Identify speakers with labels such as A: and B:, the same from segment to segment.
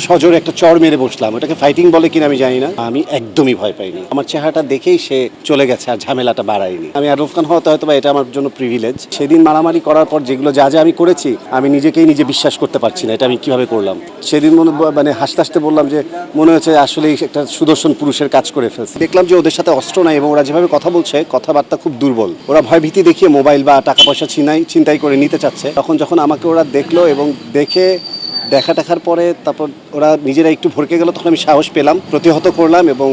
A: সজোরে একটা চড় মেরে বসলাম। ওটাকে ফাইটিং বলে কিনা আমি জানি না। আমি একদমই ভয় পাইনি। আমার চেহারাটা দেখেই সে চলে গেছে, আর ঝামেলাটা বাড়ায়নি। আমি আরফ খান হওয়াতে হয়তো বা এটা আমার জন্য প্রিভিলেজ। সেদিন মারামারি করার পর যেগুলো যা আমি করেছি, আমি নিজেকেই নিজে বিশ্বাস করতে পারছি না এটা আমি কিভাবে করলাম। সেদিন মানে হাসতে হাসতে বললাম যে মনে হচ্ছে আসলে একটা সুদর্শন পুরুষের কাজ করে ফেলছে। দেখলাম যে ওদের সাথে অস্ত্র নাই এবং ওরা যেভাবে কথা বলছে, কথাবার্তা খুব দুর্বল। ওরা ভয়ভীতি দেখিয়ে মোবাইল বা টাকা পয়সা ছিনতাই করে নিতে চাচ্ছে। যখন আমাকে ওরা দেখলো এবং দেখার পরে তারপর ওরা নিজেরা একটু ভরকে গেল, তখন আমি সাহস পেলাম, প্রতিহত করলাম এবং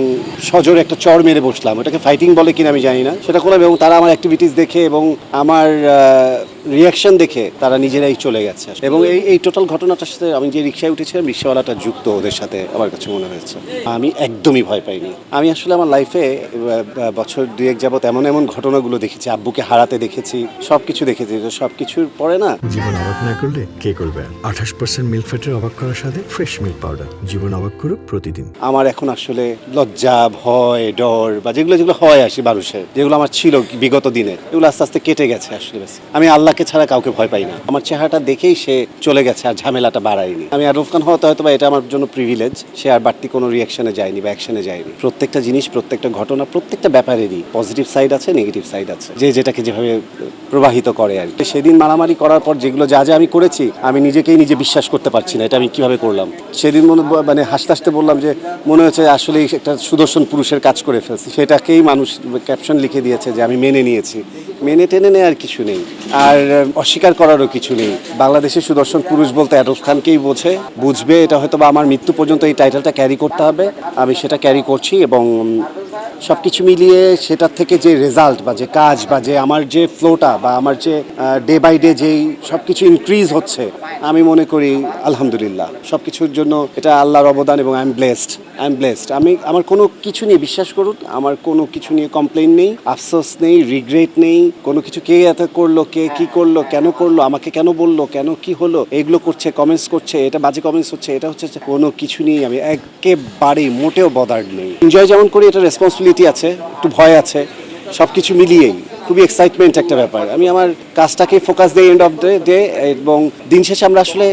A: সজোরে একটা চড় মেরে বসলাম। ওটাকে ফাইটিং বলে কিনা আমি জানি না, সেটা করলাম এবং তারা আমার অ্যাক্টিভিটিস দেখে এবং আমার রিয়াকশন দেখে তারা নিজেরাই চলে গেছে। এবং এই টোটাল ঘটনাটার সাথে আমি যে রিক্সায় উঠেছিলাম, রিক্সাওয়ালাটা যুক্ত ওদের সাথে আমার কাছে মনে হয়েছে। আমি একদমই ভয় পাইনি। আমি আসলে আমার লাইফে বছর দুয়েক যাবত এমন ঘটনাগুলো দেখেছি, আব্বুকে হারাতে দেখেছি, সবকিছু দেখেছি। তো সবকিছুর পরে না,
B: জীবন অবাক না করলে কে করবে? 28% মিল্ক ফ্যাটের অবাক করার সাথে ফ্রেশ মিল্ক পাউডার। জীবন অবাক করুক প্রতিদিন।
A: আমার এখন আসলে লজ্জা, ভয়, ডর বা যেগুলো হয় আসি মানুষের, যেগুলো আমার ছিল বিগত দিনে, এগুলো আস্তে আস্তে কেটে গেছে আসলে। আমি আল্লাহকে ছাড়া কাউকে ভয় পাই না। আমার চেহারাটা দেখেই সে চলে গেছে, আর ঝামেলাটা বাড়ায়নি। আমি আরফ খান হওয়াতে হয়তো বা এটা আমার জন্য প্রিভিলেজ। সে আর বাড়তি কোনো রিয়াকশনে যায়নি বা অ্যাকশনে যায়নি। প্রত্যেকটা জিনিস, প্রত্যেকটা ঘটনা, প্রত্যেকটা ব্যাপারেরই পজিটিভ সাইড আছে, নেগেটিভ সাইড আছে, যে যেটাকে যেভাবে প্রবাহিত করে আর কি। সেদিন মারামারি করার পর যেগুলো যা আমি করেছি, আমি নিজেকেই নিজে বিশ্বাস করতে পারছি না এটা আমি কিভাবে করলাম। সেদিন মানে হাসতে হাসতে বললাম যে মনে হচ্ছে আসলে একটা সুদর্শন পুরুষের কাজ করে ফেলছি। সেটাকেই মানুষ ক্যাপশন লিখে দিয়েছে যে আমি মেনে নিয়েছি। মেনে টেনে নেওয়ার কিছু নেই, আর অস্বীকার করারও কিছু নেই। বাংলাদেশের সুদর্শন পুরুষ বলতে আরফ খানকেই বুঝবে। এটা হয়তো বা আমার মৃত্যু পর্যন্ত এই টাইটেলটা ক্যারি করতে হবে। আমি সেটা ক্যারি করছি এবং সব কিছু মিলিয়ে সেটার থেকে যে রেজাল্ট বা যে কাজ বা যে আমার যে ফ্লোটা বা আমার যে ডে বাই ডে যেই সব কিছু ইনক্রিজ হচ্ছে, আমি মনে করি আলহামদুলিল্লাহ। সব কিছুর জন্য এটা আল্লাহর অবদান এবং আই এম ব্লেসড। আমি আমার কোনো কিছু নিয়ে, বিশ্বাস করুন, আমার কোনো কিছু নিয়ে কমপ্লেন নেই, আফসোস নেই, রিগ্রেট নেই। কোনো কিছু কে এত করলো, কে কি করলো, কেন করলো, আমাকে কেন বললো, কেন কি হলো, এগুলো করছে, কমেন্টস করছে, এটা বাজে কমেন্টস হচ্ছে, এটা হচ্ছে, কোনো কিছু নিয়ে আমি একেবারেই মোটেও বদার্ড নেই। এনজয় যেমন করি, এটা রেসপন্সিবিলিটি আছে, একটু ভয় আছে, সব কিছু মিলিয়েই খুবই এক্সাইটমেন্ট একটা ব্যাপার। আমি আমার কাজটাকে ফোকাস দিই এন্ড অফ দ্য ডে, এবং দিন শেষে আমরা আসলে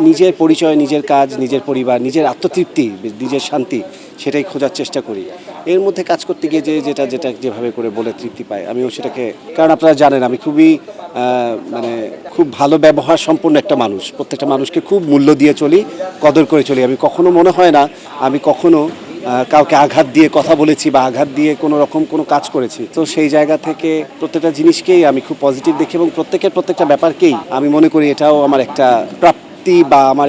A: নিজের পরিচয়, নিজের কাজ, নিজের পরিবার, নিজের আত্মতৃপ্তি, নিজের শান্তি, সেটাই খোঁজার চেষ্টা করি। এর মধ্যে কাজ করতে গিয়ে যেটা যেভাবে করে বলে তৃপ্তি পাই, আমিও সেটাকে, কারণ আপনারা জানেন আমি খুবই মানে খুব ভালো ব্যবহার সম্পন্ন একটা মানুষ। প্রত্যেকটা মানুষকে খুব মূল্য দিয়ে চলি, কদর করে চলি। আমি কখনো, মনে হয় না আমি কখনো কাউকে আঘাত দিয়ে কথা বলেছি বা আঘাত দিয়ে কোনো রকম কোনো কাজ করেছি। তো সেই জায়গা থেকে প্রত্যেকটা জিনিসকেই আমি খুব পজিটিভ দেখি এবং প্রত্যেকটা ব্যাপারকেই আমি মনে করি এটাও আমার একটা প্রাপ্তি বা আমার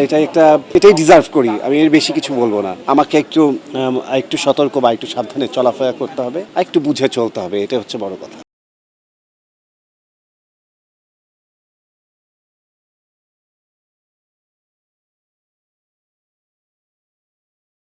A: এটাই ডিজার্ভ করি। আমি এর বেশি কিছু বলবো না। আমাকে একটু সতর্ক বা একটু সাবধানে চলাফেরা করতে হবে, একটু বুঝে চলতে হবে, এটা হচ্ছে বড় কথা।